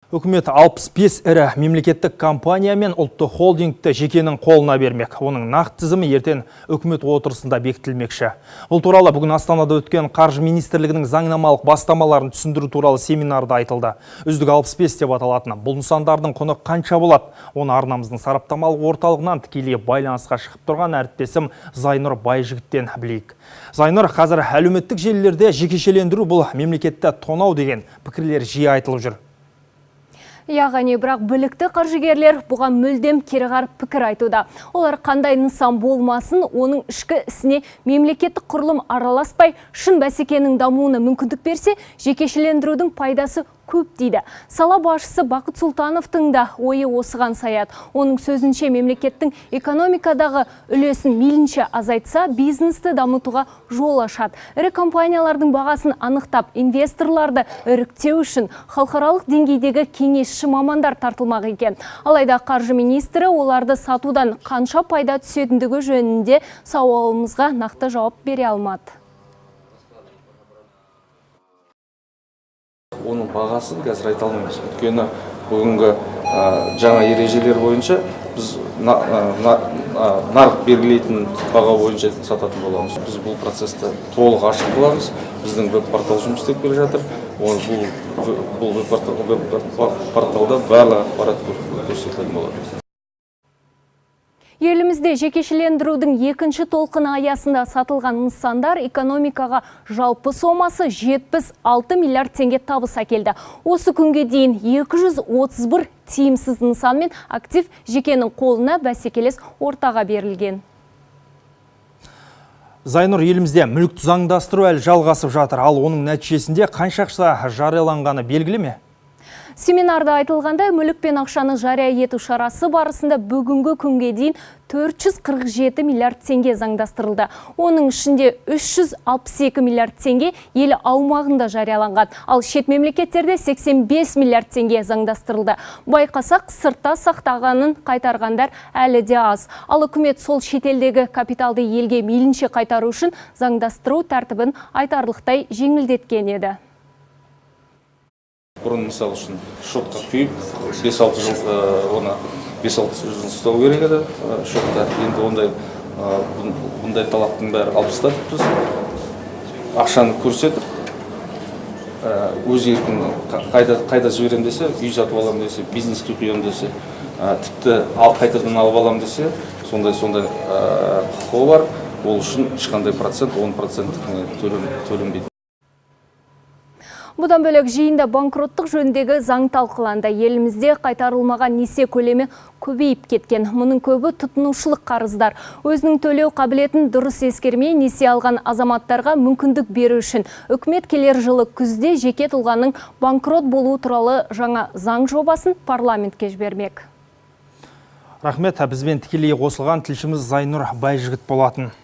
Үкімет 65 ірі мемлекеттік компания мен ұлттық холдингті жекенің қолына бермек. Оның нақты тізімі ертең үкімет отырысында бекітілмекші. Бұл туралы бүгін Астанада өткен Қаржы министрлігінің заңнамалық бастамаларын түсіндіру туралы семинарда айтылды. Үздік 65 деп аталатын бұл нысандардың құны қанша болады? Оны арнамыздың сараптамалық орталығынан тікелей байланысқа шығып тұрған әріптесім Зайнұр Байжігіттен білейік. Зайнұр, қазір әлеуметтік желілерде жекешелендіру бұл мемлекетті тонау деген пікірлер жиі айтылып жүр. Яғни, бірақ білікті қаржыгерлер бұған мүлдем кері қарап пікір айтуда. Олар қандай нысан болмасын, оның ішкі ісіне мемлекеттік құрылым араласпай, шын бәсекенің дамуына мүмкіндік берсе, жекешелендірудің пайдасы көп дейді. Сала басшысы Бақыт Сұлтановтың да ойы осыған саят. Оның сөзінше мемлекеттің экономикадағы үлесін мейлінше азайтса, бизнесті дамытуға жол ашады. Ірі компаниялардың бағасын анықтап, инвесторларды іріктеу үшін халықаралық деңгейдегі кеңесші мамандар тартылмақ екен. Алайда қаржы министрі оларды сатудан қанша пайда түсетіндігі жөнінде сауалымызға нақты жауап бере алмады. Оның бағасын қазір айта алмаймыз. Өйткені бүгінгі жаңа ережелер бойынша біз нарық белгілейтін баға бойынша сататын боламыз. Біз бұл процесті толық ашық боламыз. Біздің веб-портал жұмыс істеп келе жатыр. Бұл веб-порталда барлық ақпарат көрсетілетін болады. Елімізде жекешелендірудің екінші толқыны аясында сатылған нысандар экономикаға жалпы сомасы 76 миллиард теңге табыс әкелді. Осы күнге дейін 231 тиімсіз нысан мен актив жекенің қолына бәсекелес ортаға берілген. Зайнұр, елімізде мүлікті заңдастыру әлі жалғасып жатыр. Ал оның нәтижесінде қанша ақша жарияланғаны белгілі ме? Семинарда айтылғандай, мүлік пен ақшаны жария ету шарасы барысында бүгінгі күнге дейін 447 миллиард теңге заңдастырылды. Оның ішінде 362 миллиард теңге ел аумағында жарияланған. Ал шет мемлекеттерде 85 миллиард теңге заңдастырылды. Байқасақ, сыртта сақтағанын қайтарғандар әлі де аз. Ал үкімет сол шетелдегі капиталды елге мейлінше қайтару үшін заңдастыру тәртібін айтарлықтай жеңілдеткен еді. Бұрын мысал үшін шотқа күйіп, 5-6 жыл ұстау керек еді шотта. Енді бұндай талаптың бәрі алып тастадық біз. Ақшаны көрсетіп, өз еркін қайда жіберем десе, үй сатып алам десе, бизнеске құям десе, тіпті қайтадан алып алам десе, сондай құқығы бар. Ол үшін ешқандай процент, 10% төленбейді. Бұдан бөлек жиында банкроттық жөніндегі заң талқыланды. Елімізде қайтарылмаған несие көлемі көбейіп кеткен. Мұның көбі тұтынушылық қарыздар. Өзінің төлеу қабілетін дұрыс ескермей несие алған азаматтарға мүмкіндік беру үшін үкімет келер жылы күзде жеке тұлғаның банкрот болуы туралы жаңа заң жобасын парламентке жібермек. Рахмет, бізбен тікелей қосылған тілшіміз Зайнұр Байжігіт болатын.